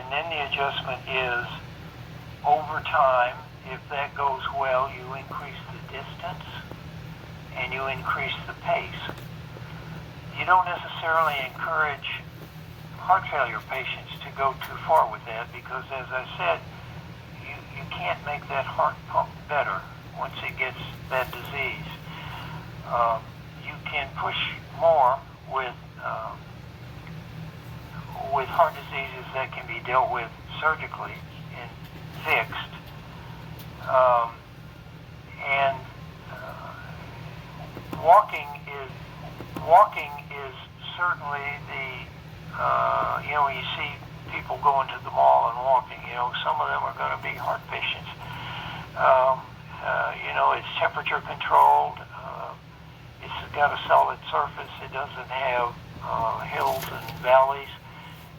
And then the adjustment is over time. If that goes well, you increase the distance and you increase the pace. You don't necessarily encourage heart failure patients to go too far with that because, as I said, you can't make that heart pump better once it gets that disease. You can push more with heart diseases that can be dealt with surgically and fixed. And walking is certainly the you see people going to the mall and walking. Some of them are going to be heart patients. It's temperature controlled. It's got a solid surface. It doesn't have hills and valleys,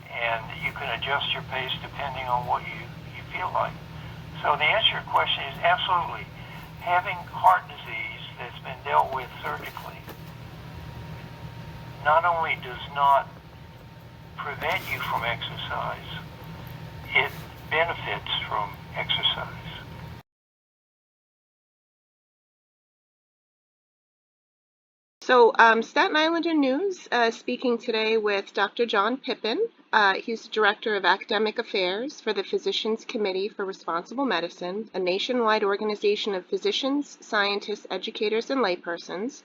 and you can adjust your pace depending on what you feel like. So the answer to your question is absolutely. Having heart disease that's been dealt with surgically not only does not prevent you from exercise, it benefits from exercise. So Staten Islander News speaking today with Dr. John Pippin. He's Director of Academic Affairs for the Physicians Committee for Responsible Medicine, a nationwide organization of physicians, scientists, educators, and laypersons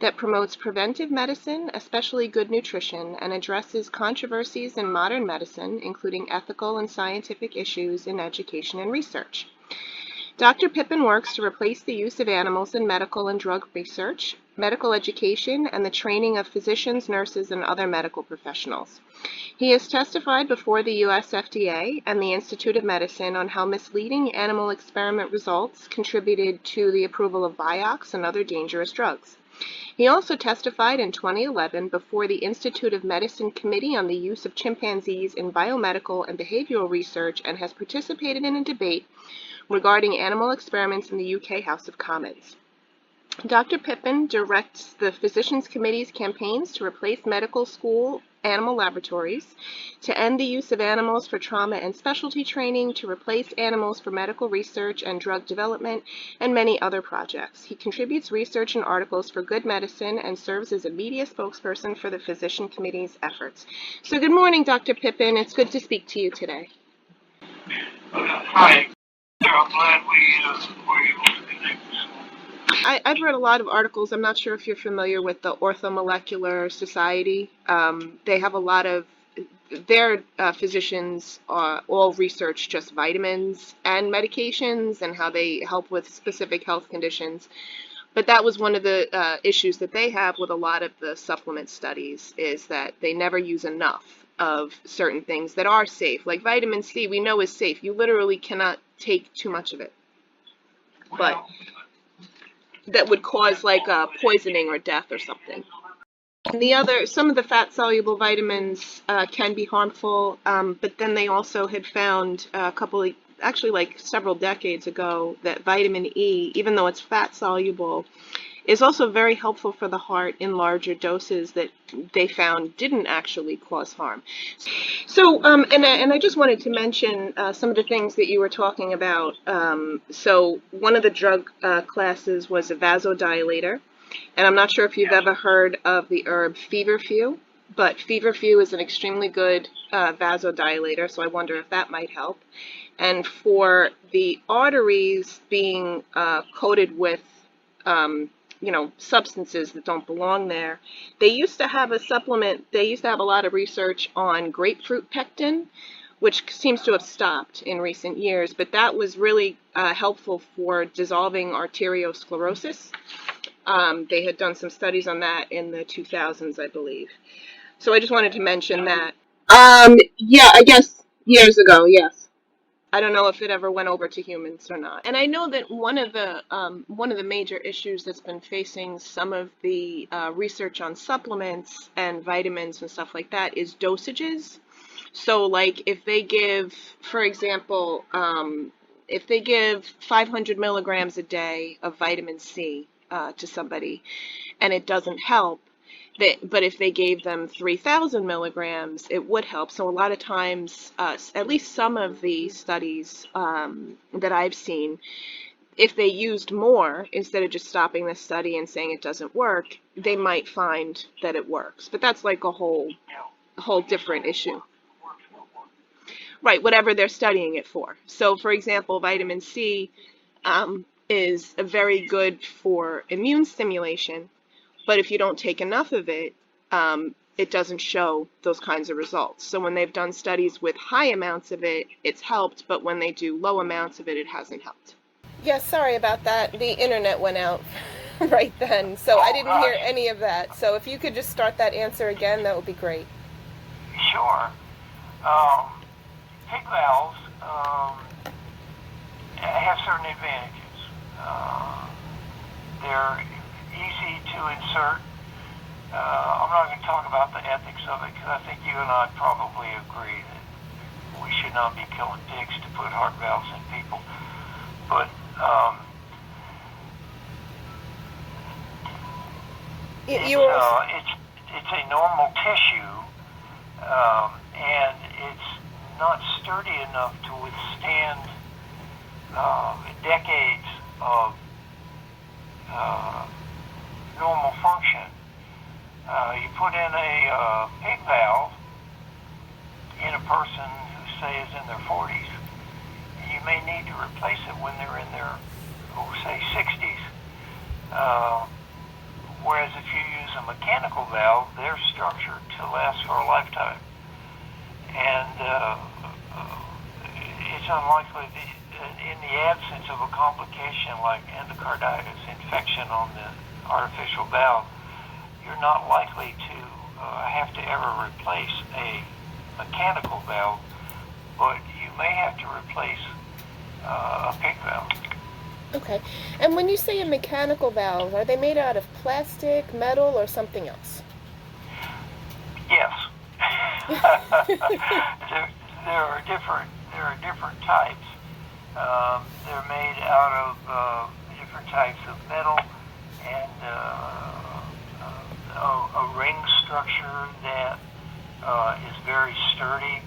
that promotes preventive medicine, especially good nutrition, and addresses controversies in modern medicine, including ethical and scientific issues in education and research. Dr. Pippin works to replace the use of animals in medical and drug research, medical education, and the training of physicians, nurses, and other medical professionals. He has testified before the U.S. FDA and the Institute of Medicine on how misleading animal experiment results contributed to the approval of Vioxx and other dangerous drugs. He also testified in 2011 before the Institute of Medicine Committee on the Use of Chimpanzees in Biomedical and Behavioral Research and has participated in a debate regarding animal experiments in the UK House of Commons. Dr. Pippin directs the Physicians Committee's campaigns to replace medical school animal laboratories, to end the use of animals for trauma and specialty training, to replace animals for medical research and drug development, and many other projects. He contributes research and articles for Good Medicine and serves as a media spokesperson for the Physician Committee's efforts. So good morning, Dr. Pippin. It's good to speak to you today. Hi. I'm glad we were able to connect. I've read a lot of articles. I'm not sure if you're familiar with the Orthomolecular Society. They have a lot of, their physicians all research just vitamins and medications and how they help with specific health conditions. But that was one of the issues that they have with a lot of the supplement studies, is that they never use enough of certain things that are safe. Like vitamin C, we know is safe. You literally cannot take too much of it. But that would cause like poisoning or death or something. And some of the fat-soluble vitamins can be harmful, but then they also had found actually like several decades ago, that vitamin E, even though it's fat-soluble, is also very helpful for the heart in larger doses that they found didn't actually cause harm. So, and I just wanted to mention some of the things that you were talking about. So one of the drug classes was a vasodilator, and I'm not sure if you've ever heard of the herb feverfew, but feverfew is an extremely good vasodilator, so I wonder if that might help. And for the arteries being coated with substances that don't belong there, they used to have a supplement, they used to have a lot of research on grapefruit pectin, which seems to have stopped in recent years, but that was really helpful for dissolving arteriosclerosis. They had done some studies on that in the 2000s, I believe. So I just wanted to mention that. Yeah, I guess years ago, yes. I don't know if it ever went over to humans or not. And I know that one of the major issues that's been facing some of the research on supplements and vitamins and stuff like that is dosages. So like if they give, for example, if they give 500 milligrams a day of vitamin C to somebody and it doesn't help, But if they gave them 3,000 milligrams, it would help. So a lot of times, at least some of the studies that I've seen, if they used more, instead of just stopping the study and saying it doesn't work, they might find that it works. But that's like a whole different issue. Right, whatever they're studying it for. So, for example, vitamin C is very good for immune stimulation, but if you don't take enough of it, it doesn't show those kinds of results. So when they've done studies with high amounts of it, it's helped, but when they do low amounts of it, it hasn't helped. Yeah, sorry about that. The internet went out right then, so I didn't hear any of that. So if you could just start that answer again, that would be great. Sure. Pig valves have certain advantages. They're easy to insert. I'm not going to talk about the ethics of it because I think you and I probably agree that we should not be killing pigs to put heart valves in people. But it's a normal tissue, and it's not sturdy enough to withstand decades of normal function. You put in a pig valve in a person who, say, is in their 40s, and you may need to replace it when they're in their, say, 60s. Whereas if you use a mechanical valve, they're structured to last for a lifetime. And it's unlikely in the absence of a complication like endocarditis, infection on the artificial valve, you're not likely to have to ever replace a mechanical valve, but you may have to replace a pig valve. Okay. And when you say a mechanical valve, are they made out of plastic, metal, or something else? Yes. there are different types. They're made out of different types of metal and a ring structure that is very sturdy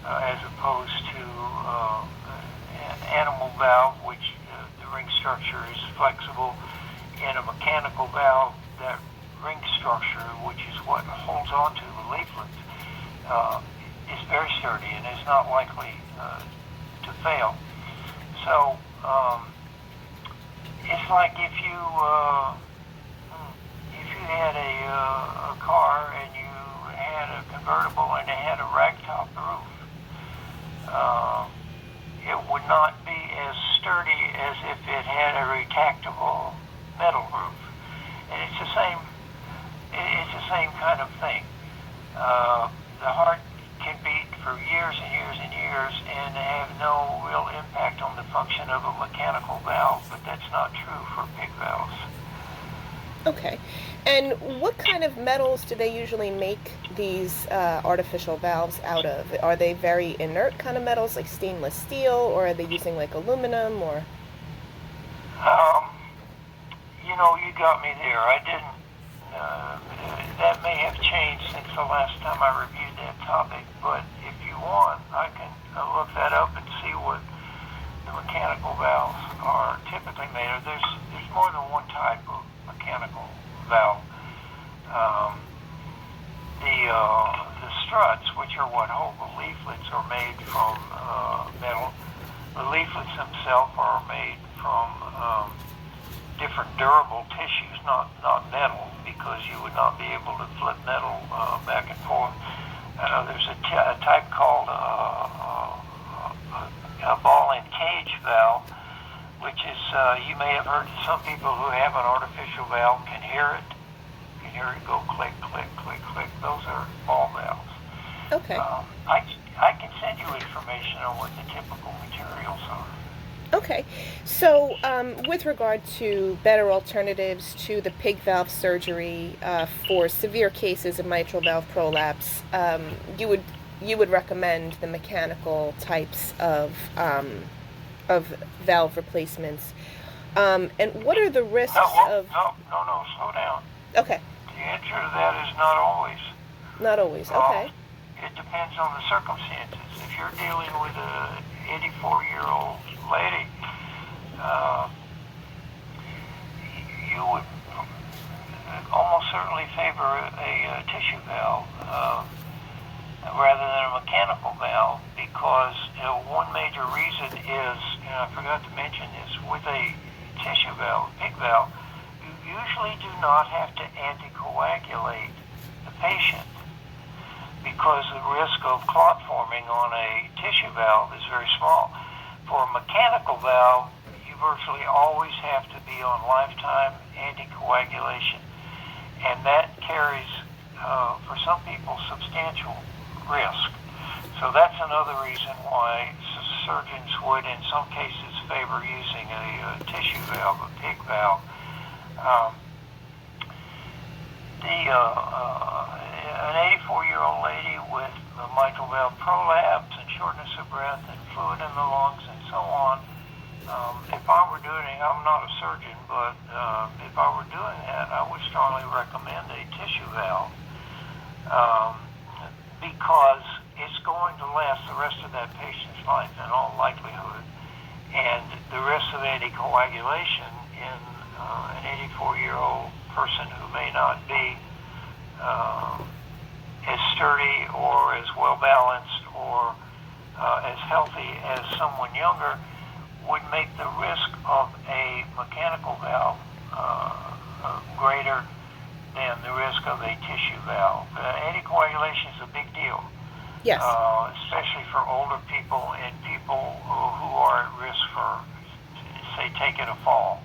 as opposed to an animal valve, which the ring structure is flexible. In a mechanical valve, that ring structure, which is what holds onto the leaflet, is very sturdy and is not likely to fail. So it's like if you had a car and you had a convertible and it had a ragtop roof, it would not be as sturdy as if it had a retractable metal roof. And it's the same kind of thing. The heart can beat for years and years and years and have no real impact on the function of a mechanical valve, but that's not true for pig valves. Okay. And what kind of metals do they usually make these artificial valves out of? Are they very inert kind of metals like stainless steel, or are they using like aluminum, or? You got me there. I didn't. That may have changed since the last time I reviewed that topic, but if you want, I can look that up and see what the mechanical valves are typically made of. There's more than one type of mechanical valve. The struts, which are what hold the leaflets, are made from metal. The leaflets themselves are made from different durable tissues, not metal, because you would not be able to flip metal back and forth. There's a type called a ball and cage valve, which is, you may have heard some people who have an artificial valve can hear it. You can hear it go click, click, click, click. Those are ball valves. Okay. I can send you information on what the typical materials are. Okay. So with regard to better alternatives to the pig valve surgery for severe cases of mitral valve prolapse, you would recommend the mechanical types of valve replacements. And what are the risks of... No, slow down. Okay. The answer to that is not always. Not always. Okay. It depends on the circumstances. If you're dealing with an 84-year-old lady, you would almost certainly favor a tissue valve rather than a mechanical valve, because one major reason is, and I forgot to mention this, with a tissue valve, PIC valve, you usually do not have to anticoagulate the patient, because the risk of clot forming on a tissue valve is very small. For a mechanical valve, you virtually always have to be on lifetime anticoagulation, and that carries, for some people, substantial risk. So that's another reason why surgeons would, in some cases, favor using a tissue valve, a PIC valve. An 84-year-old lady with mitral valve prolapse and shortness of breath and fluid in the lungs and so on, if I were doing it, I'm not a surgeon, but if I were doing that, I would strongly recommend a tissue valve, because it's going to last the rest of that patient's life in all likelihood. And the risk of anticoagulation in an 84-year-old person who may not be as sturdy or as well balanced or as healthy as someone younger would make the risk of a mechanical valve greater than the risk of a tissue valve. Anticoagulation is a big deal. Yes. Especially for older people and people who are at risk for, say, taking a fall.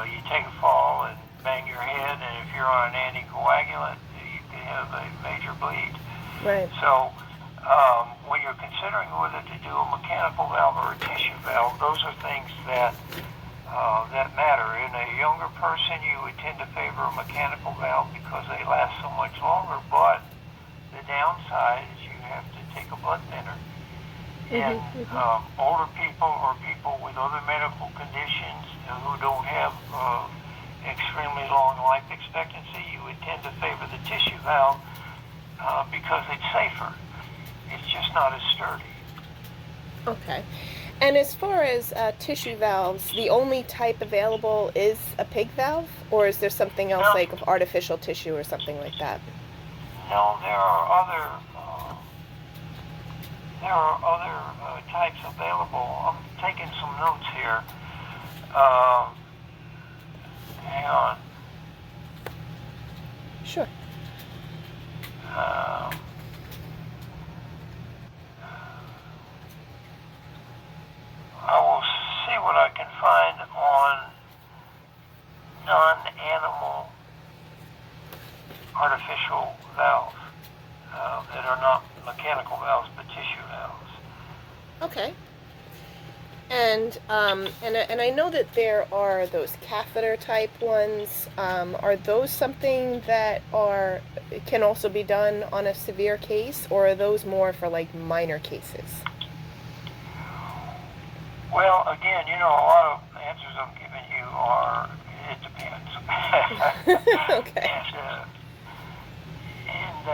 You take a fall and bang your head, and if you're on an anticoagulant, you can have a major bleed. Right. So when you're considering whether to do a mechanical valve or a tissue valve, those are things that matter. In a younger person, you would tend to favor a mechanical valve because they last so much longer, but the downside is you have to take a blood thinner. And older people or people with other medical conditions who don't have extremely long life expectancy, you would tend to favor the tissue valve because it's safer. It's just not as sturdy. Okay. And as far as tissue valves, the only type available is a PIC valve, or is there something else like of artificial tissue or something like that? No, there are other types available. I'm taking some notes here. Hang on. Sure. I will see what I can find on non-animal artificial valves that are not mechanical valves but tissue valves. Okay. And I know that there are those catheter type ones. Are those something that can also be done on a severe case, or are those more for like minor cases? Well, again, a lot of answers I'm giving you are, it depends. Okay. And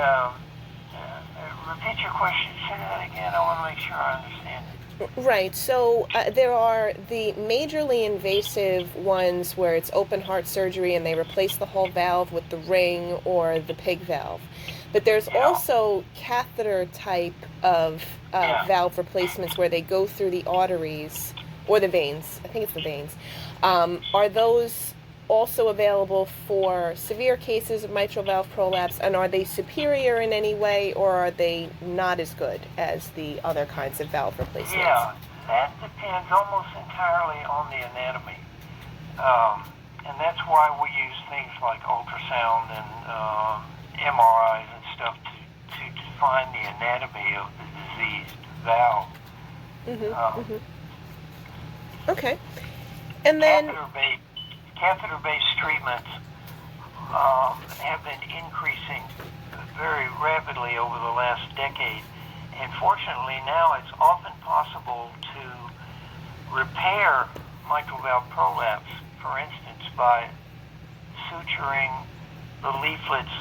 repeat your question. Say that again. I want to make sure I understand it. Right. So there are the majorly invasive ones where it's open heart surgery and they replace the whole valve with the ring or the PIC valve. But there's also catheter type of valve replacements where they go through the arteries or the veins. I think it's the veins. Are those also available for severe cases of mitral valve prolapse, and are they superior in any way, or are they not as good as the other kinds of valve replacements? Yeah, that depends almost entirely on the anatomy. And that's why we use things like ultrasound and MRIs and stuff to define the anatomy of the diseased valve. Okay. And then catheter-based treatments have been increasing very rapidly over the last decade. And fortunately now it's often possible to repair mitral valve prolapse, for instance, by suturing the leaflets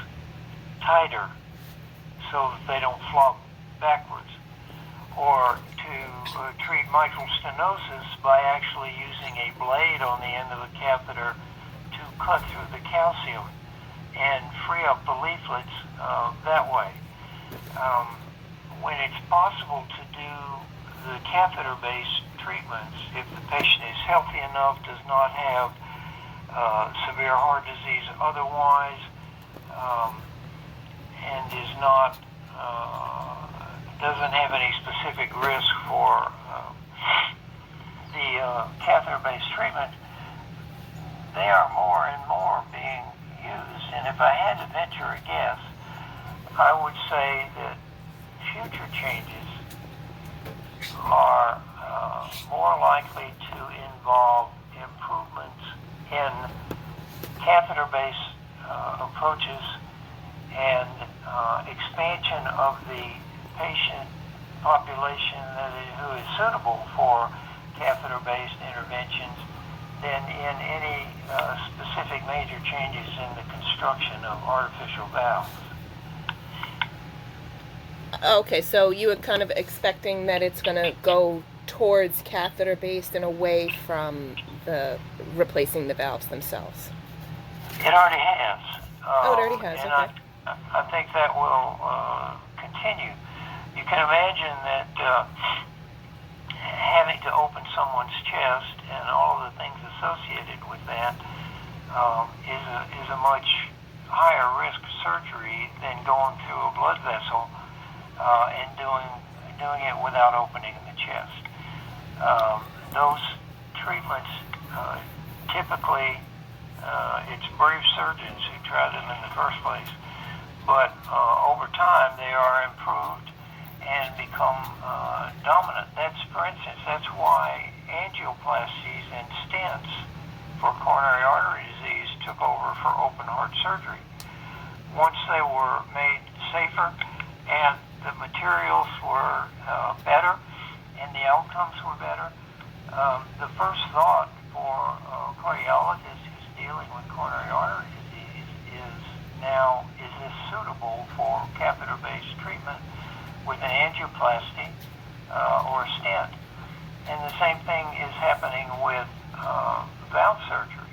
tighter so that they don't flop backwards, or to treat mitral stenosis by actually using a blade on the end of the catheter to cut through the calcium and free up the leaflets that way. When it's possible to do the catheter-based treatments, if the patient is healthy enough, does not have severe heart disease otherwise, and is not doesn't have any specific risk for the catheter-based treatment, they are more and more being used. And if I had to venture a guess, I would say that future changes are more likely to involve improvements in catheter-based approaches and expansion of the patient population who is suitable for catheter-based interventions than in any specific major changes in the construction of artificial valves. Okay, so you were kind of expecting that it's going to go towards catheter-based and away from the replacing the valves themselves. It already has. Oh, it already has, and okay. I think that will continue. You can imagine that having to open someone's chest and all of the things associated with that is a much higher risk surgery than going through a blood vessel and doing it without opening the chest. Those treatments typically it's brave surgeons who try them in the first place, but over time they are improved and become dominant. For instance, that's why angioplasties and stents for coronary artery disease took over for open heart surgery. Once they were made safer and the materials were better and the outcomes were better, the first thought for a cardiologist who's dealing with coronary artery disease is now, is this suitable for catheter-based treatment with an angioplasty or a stent? And the same thing is happening with valve surgery.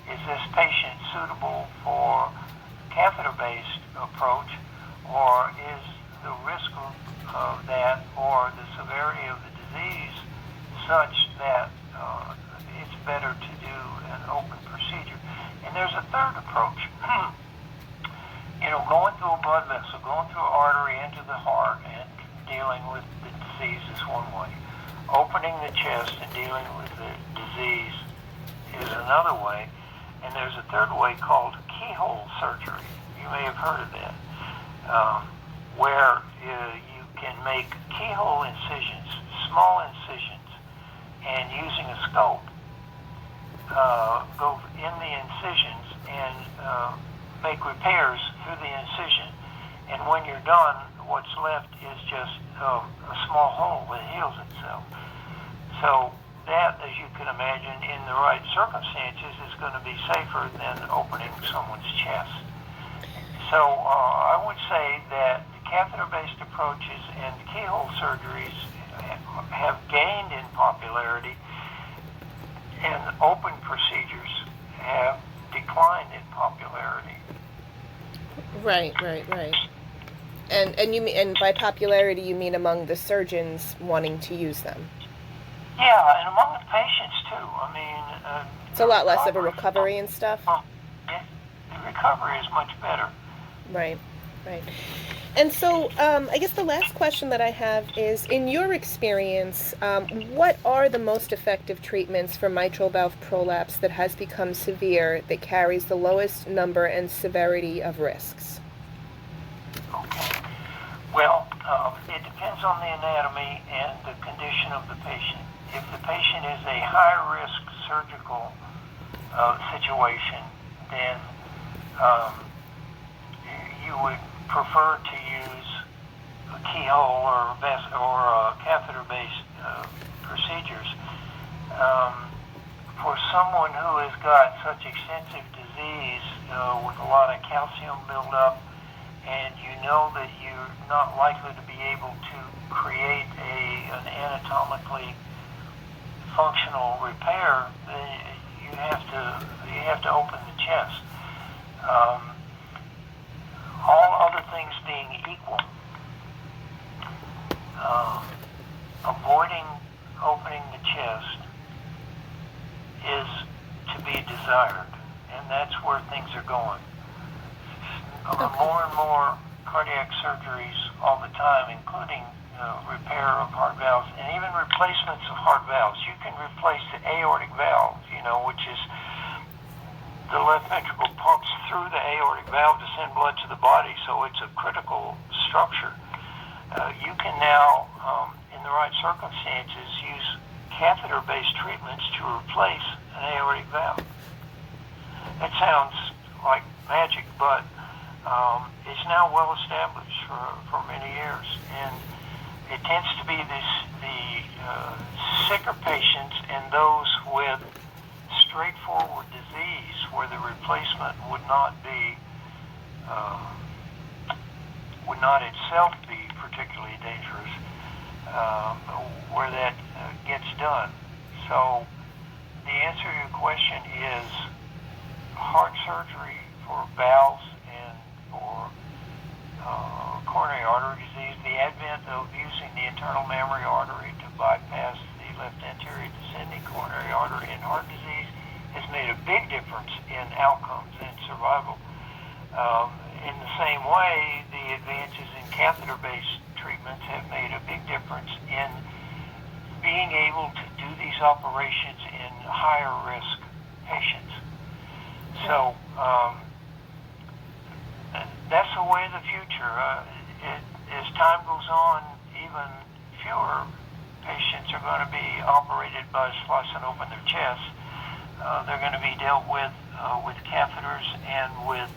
Is this patient suitable for catheter-based approach, or is the risk of that or the severity of the disease such that it's better to do an open procedure? And there's a third approach. Going through a blood vessel, going through an artery into the heart and dealing with the disease is one way. Opening the chest and dealing with the disease is another way. And there's a third way called keyhole surgery. You may have heard of that, where you can make keyhole incisions, small incisions, and using a scope, go in the incisions and make repairs through the incision. And when you're done, what's left is just a small hole that heals itself. So that, as you can imagine, in the right circumstances, is going to be safer than opening someone's chest. So I would say that the catheter-based approaches and keyhole surgeries have gained in popularity, and open procedures have declined in popularity. Right. And you mean, and by popularity you mean among the surgeons wanting to use them? Yeah, and among the patients too. I mean, it's a lot less of a recovery and stuff. Yeah, the recovery is much better. Right. And so, I guess the last question that I have is, in your experience, what are the most effective treatments for mitral valve prolapse that has become severe, that carries the lowest number and severity of risks? Okay. Well, it depends on the anatomy and the condition of the patient. If the patient is a high-risk surgical situation, then you would prefer to use a keyhole or catheter-based procedures. For someone who has got such extensive disease disease with a lot of calcium buildup, and you know that you're not likely to be able to create an anatomically functional repair, then you have to open the chest. All other things being equal, avoiding opening the chest is to be desired, and that's where things are going. More and more cardiac surgeries all the time, including repair of heart valves and even replacements of heart valves. You can replace the aortic valve, which is the left ventricle pumps through the aortic valve to send blood to the body, so it's a critical structure. You can now, in the right circumstances, use catheter-based treatments to replace an aortic valve. That sounds like magic, but it's now well established for many years, and it tends to be the sicker patients and those with straightforward disease where the replacement would not itself be particularly dangerous, where that gets done. So the answer to your question is heart surgery for valves and for coronary artery disease. The advent of using the internal mammary artery to bypass the left anterior descending coronary artery in heart disease has made a big difference in outcomes and survival. In the same way, the advances in catheter-based treatments have made a big difference in being able to do these operations in higher risk patients. So that's the way of the future. As time goes on, even fewer patients are going to be operated by slicing open their chests. They're going to be dealt with catheters and with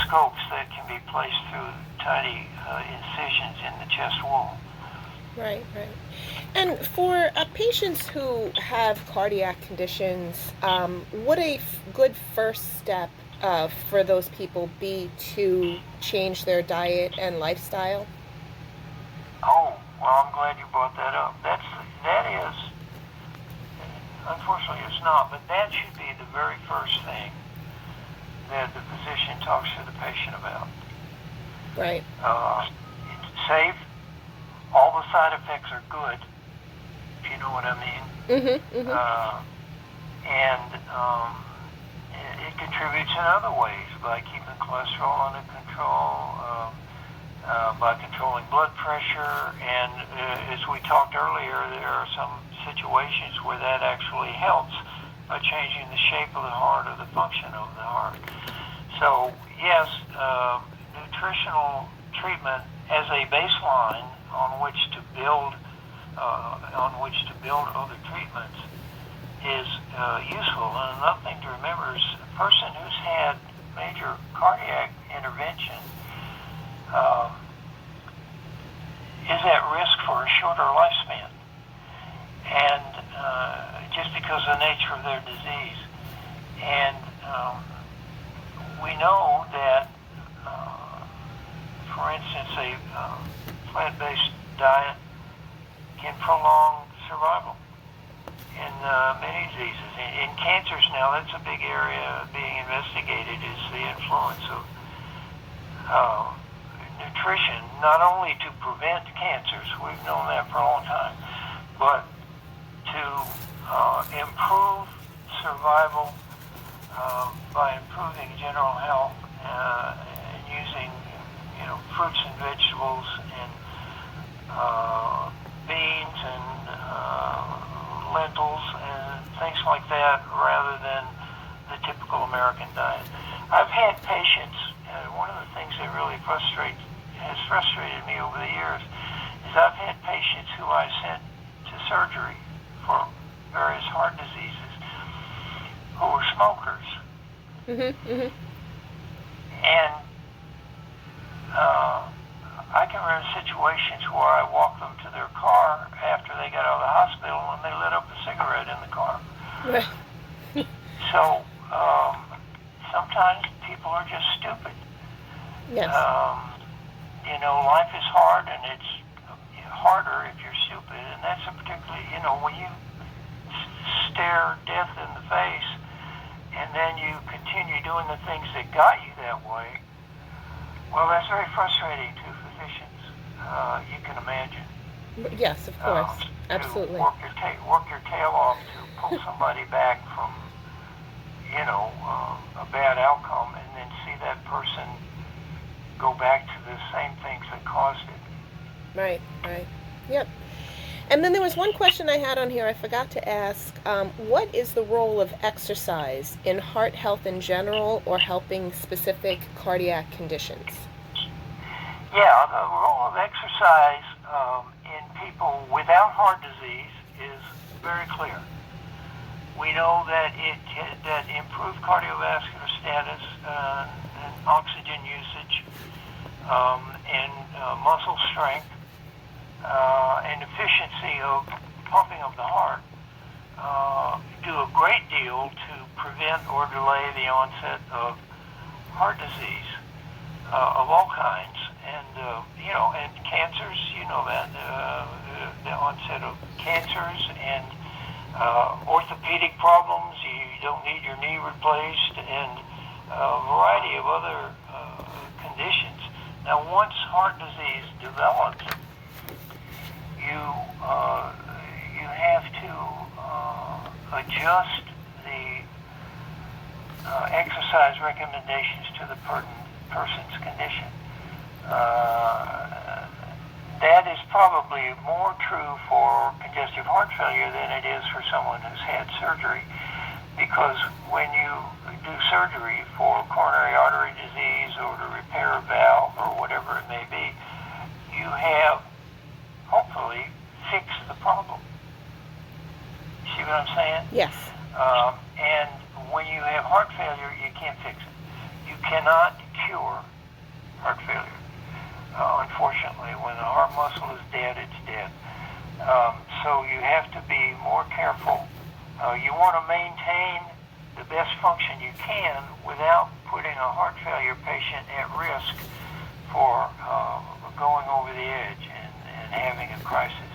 scopes that can be placed through tiny incisions in the chest wall. Right. And for patients who have cardiac conditions, would a good first step for those people be to change their diet and lifestyle? Oh, well, I'm glad you brought that up. That is, unfortunately it's not, but that should be the very first thing that the physician talks to the patient about. Right. It's safe. All the side effects are good, if you know what I mean. It contributes in other ways by keeping cholesterol under control, by controlling blood pressure, and as we talked earlier, there are some situations where that actually helps by changing the shape of the heart or the function of the heart. So yes, nutritional treatment as a baseline on which to build other treatments is useful. And another thing to remember is a person who's had major cardiac intervention is at risk for a shorter lifespan, and just because of the nature of their disease. And we know that, for instance, a plant-based diet can prolong survival in many diseases. In cancers now, that's a big area being investigated, is the influence of nutrition, not only to prevent cancers, we've known that for a long time, but to improve survival by improving general health and using fruits and vegetables and beans and lentils and things like that, rather than the typical American diet. I've had patients, one of the things that really has frustrated me over the years is I've had patients who I sent to surgery for various heart diseases who were smokers. And I can run situations where I walk them to their car after they got out of the hospital and they lit up a cigarette in the car. So um, sometimes people are just stupid. Yes. Life is hard, and it's harder if you're stupid, and that's a particularly, when you stare death in the face, and then you continue doing the things that got you that way, well, that's very frustrating to physicians. You can imagine. Yes, of course. Absolutely. To work your tail off to pull somebody back from, a bad outcome, and then see that person go back to the same things that caused it. Right. Yep. And then there was one question I had on here I forgot to ask. What is the role of exercise in heart health in general or helping specific cardiac conditions? Yeah, the role of exercise in people without heart disease is very clear. We know that that improved cardiovascular status and oxygen usage and muscle strength and efficiency of pumping of the heart do a great deal to prevent or delay the onset of heart disease of all kinds, and and cancers. That the onset of cancers and orthopedic problems. You don't need your knee replaced, and a variety of other conditions. Now, once heart disease develops, you have to adjust the exercise recommendations to the person's condition. That is probably more true for congestive heart failure than it is for someone who's had surgery, because when you do surgery for coronary artery disease or to repair a valve or whatever it may be, you have hopefully fixed the problem. See what I'm saying? Yes. And when you have heart failure, you can't fix it. You cannot cure heart failure. Unfortunately, when the heart muscle is dead, it's dead. So you have to be more careful. You want to maintain the best function you can without putting a heart failure patient at risk for going over the edge and having a crisis.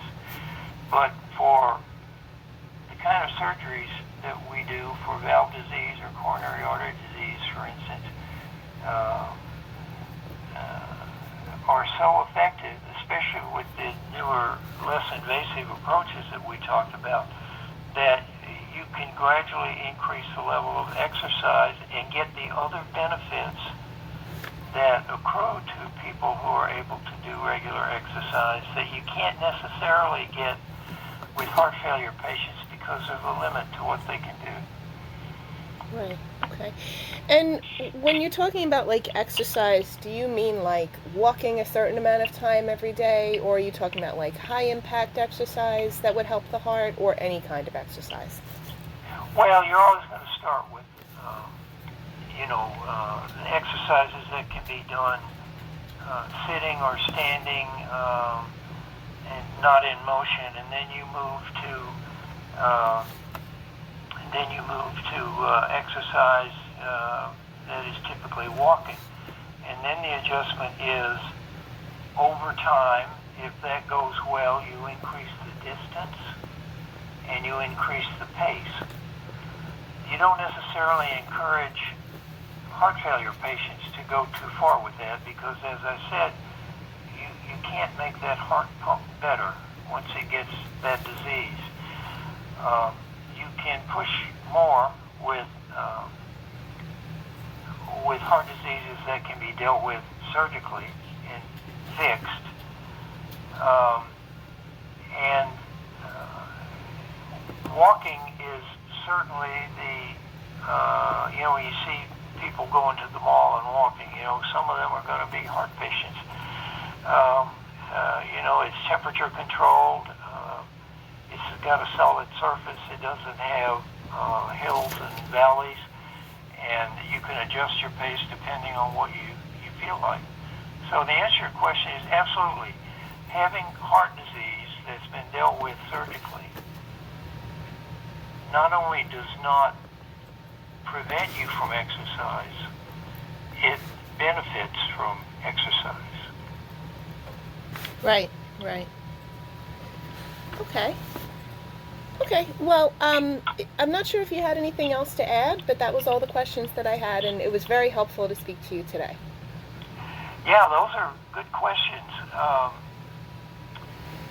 But for the kind of surgeries that we do for valve disease or coronary artery disease, for instance, are so effective, especially with the newer, less invasive approaches that we talked about, that you can gradually increase the level of exercise and get the other benefits that accrue to people who are able to do regular exercise that you can't necessarily get with heart failure patients because of the limit to what they can do. Right. Okay. And when you're talking about like exercise, do you mean like walking a certain amount of time every day, or are you talking about like high impact exercise that would help the heart, or any kind of exercise? Well, you're always going to start with, the exercises that can be done sitting or standing and not in motion, and then you move to exercise that is typically walking. And then the adjustment is over time. If that goes well, you increase the distance and you increase the pace. You don't necessarily encourage heart failure patients to go too far with that because, as I said, you can't make that heart pump better once it gets that disease. You can push more with heart diseases that can be dealt with surgically and fixed. And walking is certainly when you see people going to the mall and walking, some of them are going to be heart patients. It's temperature controlled. It's got a solid surface. It doesn't have hills and valleys, and you can adjust your pace depending on what you feel like. So the answer to your question is absolutely. Having heart disease that's been dealt with surgically not only does not prevent you from exercise. It benefits from exercise. Right, right. Okay. Okay, well, I'm not sure if you had anything else to add, but that was all the questions that I had, and it was very helpful to speak to you today. Yeah, those are good questions.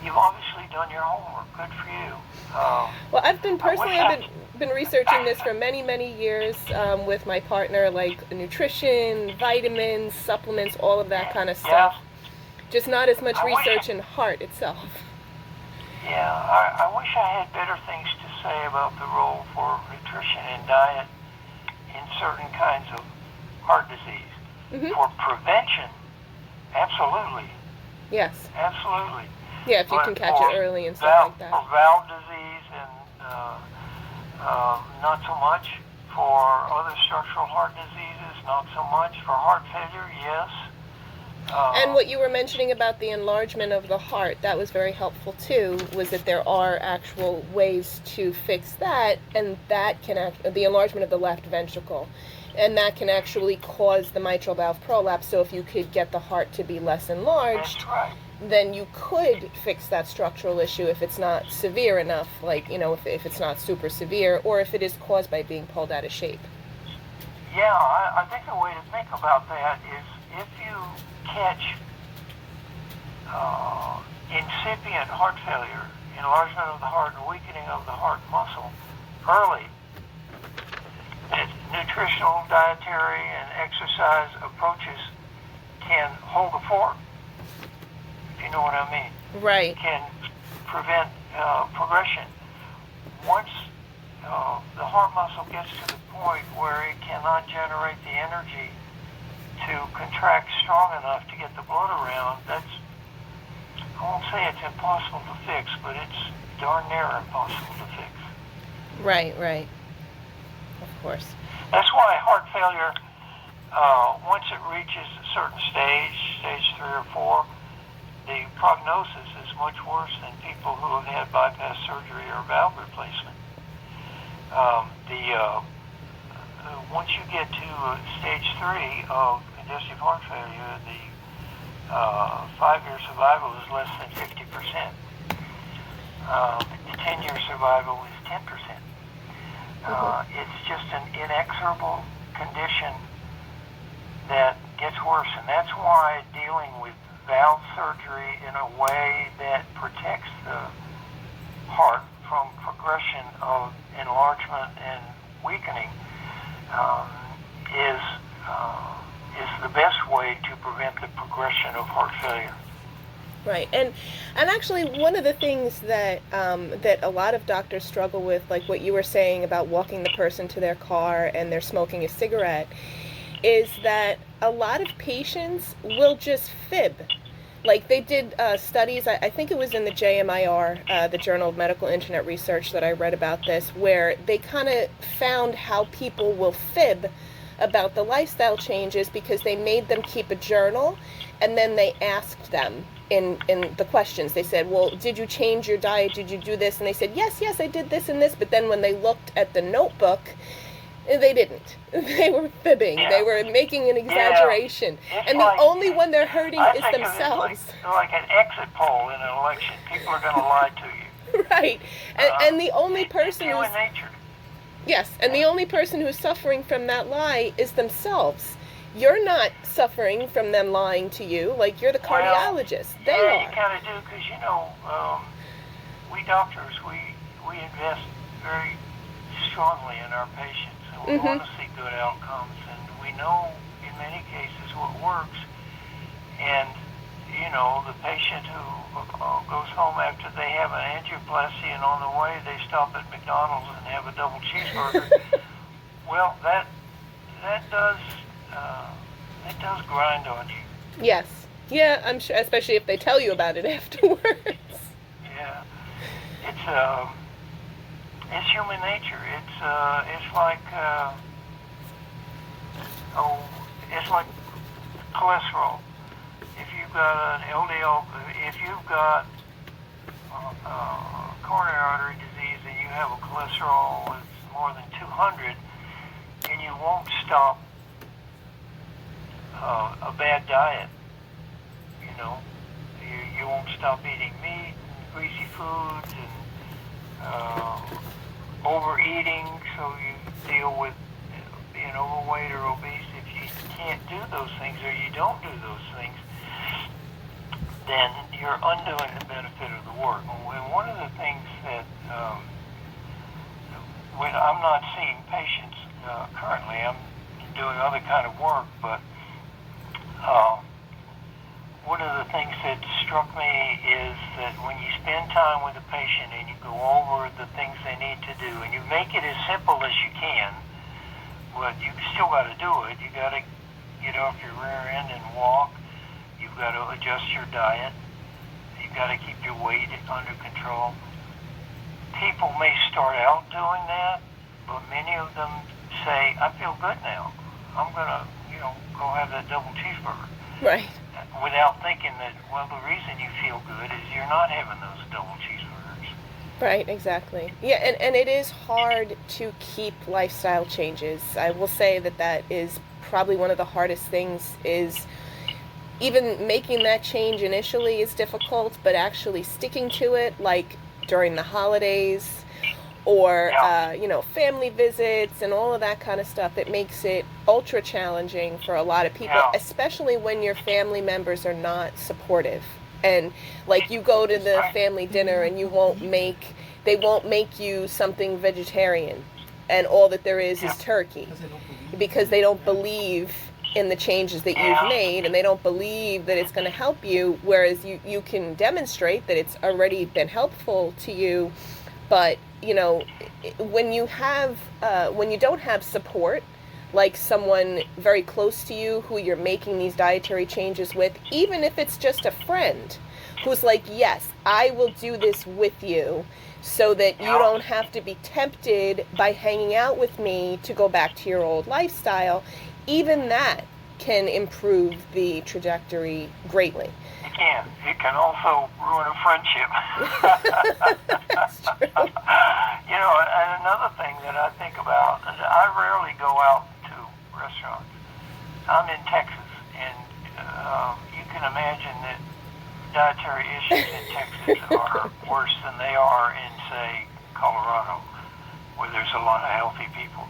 You've obviously done your homework. Good for you. Well, I've been researching this for many, many years with my partner, like nutrition, vitamins, supplements, all of that kind of stuff. Just not as much research in heart itself. Yeah, I wish I had better things to say about the role for nutrition and diet in certain kinds of heart disease. Mm-hmm. For prevention, absolutely. Yes. Absolutely. Yeah, if you can catch it early and stuff like that. For valve disease and not so much. For other structural heart diseases, not so much. For heart failure, yes. And what you were mentioning about the enlargement of the heart, that was very helpful too, was that there are actual ways to fix that, and that can the enlargement of the left ventricle, and that can actually cause the mitral valve prolapse. So if you could get the heart to be less enlarged, that's right, then you could fix that structural issue if it's not severe enough, like, if it's not super severe, or if it is caused by being pulled out of shape. Yeah, I think the way to think about that is if you catch incipient heart failure, enlargement of the heart and weakening of the heart muscle early, nutritional, dietary, and exercise approaches can hold the fort, if you know what I mean. Right. Can prevent progression. Once the heart muscle gets to the point where it cannot generate the energy to contract strong enough to get the blood around, I won't say it's impossible to fix, but it's darn near impossible to fix. Right, right. Of course. That's why heart failure, once it reaches a certain stage 3 or 4, the prognosis is much worse than people who have had bypass surgery or valve replacement. Once you get to stage 3 of congestive heart failure, the 5-year survival is less than 50%. The 10-year survival is 10%. It's just an inexorable condition that gets worse, and that's why dealing with valve surgery in a way that protects the heart from progression of enlargement and weakening is the best way to prevent the progression of heart failure. Right, and actually one of the things that that a lot of doctors struggle with, like what you were saying about walking the person to their car and they're smoking a cigarette, is that a lot of patients will just fib. Like they did studies, I think it was in the JMIR, the Journal of Medical Internet Research, that I read about this, where they kind of found how people will fib about the lifestyle changes because they made them keep a journal, and then they asked them in the questions, they said, well, did you change your diet? Did you do this? And they said, yes, I did this and this. But then when they looked at the notebook, they didn't. They were fibbing. Yeah. They were making an exaggeration. Yeah. And the only one they're hurting is themselves. It's like an exit poll in an election. People are going to lie to you. Right. And the only person who's... human nature. Yes, and the only person who's suffering from that lie is themselves. You're not suffering from them lying to you, like you're the cardiologist. They are. You kind of do, because, we doctors, we invest very strongly in our patients, and we want to see good outcomes, and we know in many cases what works. And, the patient who goes home after they have an angioplasty and on the way they stop at McDonald's and have a double cheeseburger, well, that does grind on you. Yes. Yeah, I'm sure, especially if they tell you about it afterwards. Yeah. It's human nature. It's like cholesterol. If you've got an LDL, if you've got coronary artery disease and you have a cholesterol that's more than 200, won't stop a bad diet. You know, you won't stop eating meat and greasy foods and overeating, so you deal with being overweight or obese. If you can't do those things or you don't do those things, then you're undoing the benefit of the work. And one of the things that when I'm not seeing patients currently, I'm doing other kind of work, but one of the things that struck me is that when you spend time with a patient and you go over the things they need to do, and you make it as simple as you can, but you still got to do it. You got to get off your rear end and walk. You've got to adjust your diet. You've got to keep your weight under control. People may start out doing that, but many of them say, I feel good now. I'm going to, go have that double cheeseburger. Right. Without thinking that, well, the reason you feel good is you're not having those double cheeseburgers. Right, exactly. Yeah, and it is hard to keep lifestyle changes. I will say that is probably one of the hardest things. Is even making that change initially is difficult, but actually sticking to it, like during the holidays or family visits and all of that kind of stuff, it makes it ultra challenging for a lot of people, especially when your family members are not supportive. And like you go to the family dinner and they won't make you something vegetarian, and all that there is turkey, because they don't believe in the changes that you've made, and they don't believe that it's going to help you, whereas you can demonstrate that it's already been helpful to you. But when you don't have support, like someone very close to you who you're making these dietary changes with, even if it's just a friend who's like, yes, I will do this with you so that you don't have to be tempted by hanging out with me to go back to your old lifestyle, even that can improve the trajectory greatly. It can also ruin a friendship. That's true. And another thing that I think about is I rarely go out to restaurants. I'm in Texas, and you can imagine that dietary issues in Texas are worse than they are in, say, Colorado, where there's a lot of healthy people.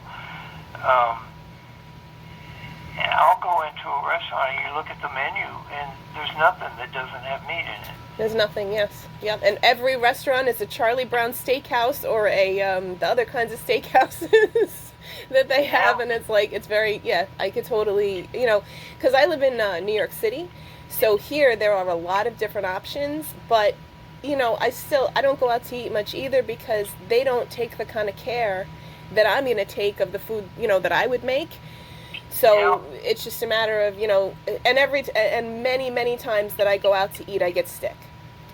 I'll go into a restaurant and you look at the menu and there's nothing that doesn't have meat in it. There's nothing, yes. Yep. And every restaurant is a Charlie Brown steakhouse or the other kinds of steakhouses that they have. And it's like, it's very, I could totally, because I live in New York City. So here there are a lot of different options, but, I don't go out to eat much either, because they don't take the kind of care that I'm going to take of the food, that I would make. So it's just a matter of, and many times that I go out to eat, I get sick.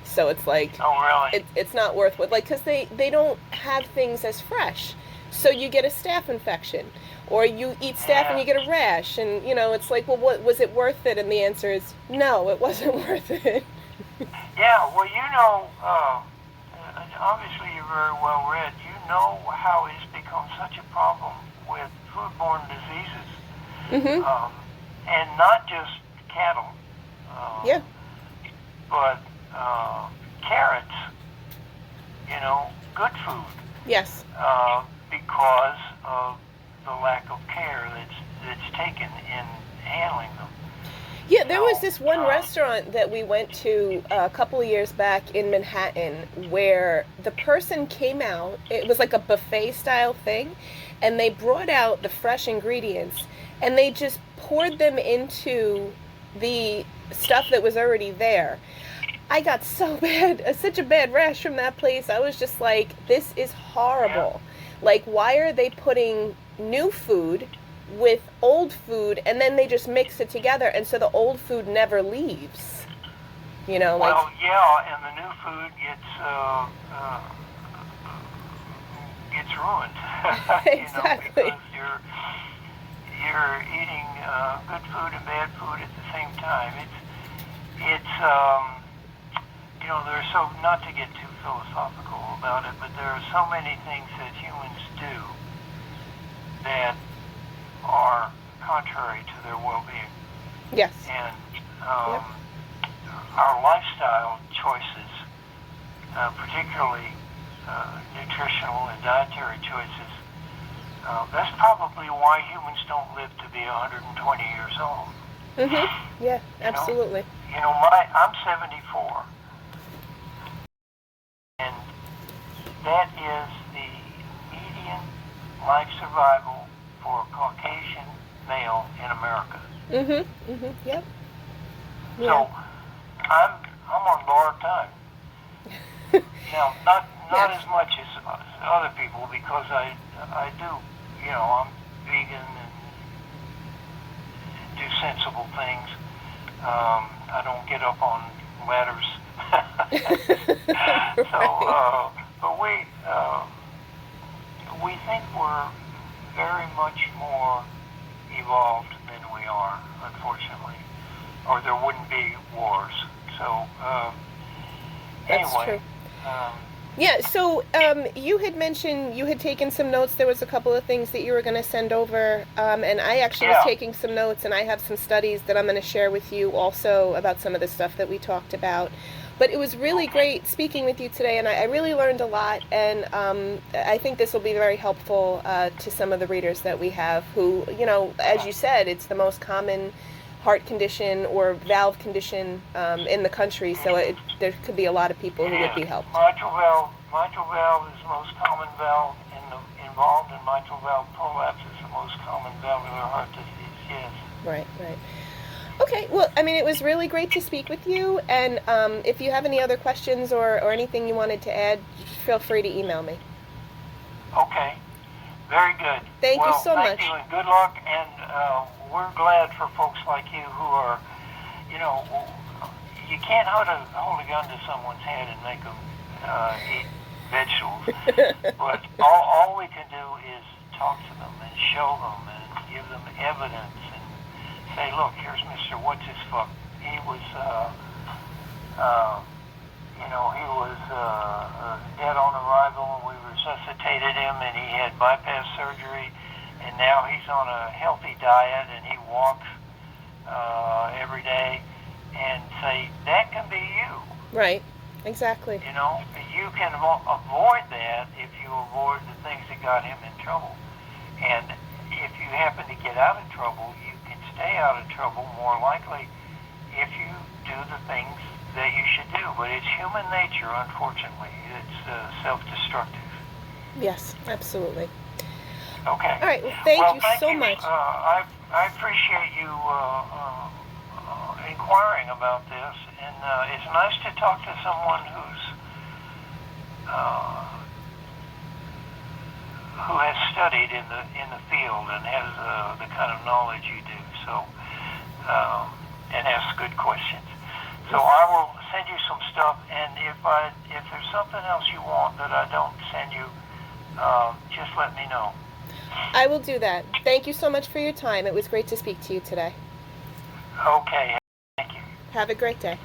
So it's like, oh, really? It's not worth it. Like, because they don't have things as fresh. So you get a staph infection, or you eat staph and you get a rash. And, it's like, well, what was it worth it? And the answer is, no, it wasn't worth it. Yeah, well, obviously you're very well read. You know how it's become such a problem with foodborne diseases. Mm-hmm. And not just cattle, but carrots, good food. Yes. Because of the lack of care that's taken in handling them. Yeah, there was this one restaurant that we went to a couple of years back in Manhattan where the person came out, it was like a buffet style thing, and they brought out the fresh ingredients and they just poured them into the stuff that was already there. I got such a bad rash from that place. I was just like, this is horrible. Yeah. Like, why are they putting new food with old food, and then they just mix it together, and so the old food never leaves? And the new food gets ruined. Exactly. Because you're eating good food and bad food at the same time. There's so, not to get too philosophical about it, but there are so many things that humans do that are contrary to their well-being. Yes. And Yep. our lifestyle choices, particularly nutritional and dietary choices, that's probably why humans don't live to be 120 years old. Yeah, absolutely. I'm 74, and that is the median life survival for a Caucasian male in America. Yep. So Yeah. I'm on borrowed time. Now, not Yeah. as much as other people, because I do, I'm vegan and do sensible things. I don't get up on ladders. So, but we think we're very much more evolved than we are, unfortunately, or there wouldn't be wars. So, That's anyway. true. Yeah, so you had mentioned you had taken some notes. There was a couple of things that you were going to send over, and I actually was taking some notes, and I have some studies that I'm going to share with you also about some of the stuff that we talked about. But it was really great speaking with you today, and I really learned a lot, and I think this will be very helpful to some of the readers that we have who, as you said, it's the most common heart condition or valve condition in the country, so there could be a lot of people who would be helped. Mitral valve is the most common valve involved in mitral valve prolapse is the most common valvular heart disease, yes. Right. Okay, well, it was really great to speak with you, and if you have any other questions or anything you wanted to add, feel free to email me. Okay, very good. Thank you so much. Thank you, and good luck, and we're glad for folks like you who are, you can't hold a gun to someone's head and make them eat vegetables, but all we can do is talk to them and show them and give them evidence and say, look, here's Mr. What's-His-Fuck. He was, he was dead on arrival, and we resuscitated him, and he had bypass surgery, and now he's on a healthy diet, and he walks every day, and say, that can be you. Right, exactly. You can avoid that if you avoid the things that got him in trouble. And if you happen to get out of trouble, you can stay out of trouble more likely if you do the things that you should do. But it's human nature, unfortunately. It's self-destructive. Yes, absolutely. Okay. All right, well, thank you so much. I appreciate you inquiring about this, and it's nice to talk to someone who has studied in the field and has the kind of knowledge you do. So, and asks good questions. So I will send you some stuff, and if there's something else you want that I don't send you, just let me know. I will do that. Thank you so much for your time. It was great to speak to you today. Okay. Thank you. Have a great day.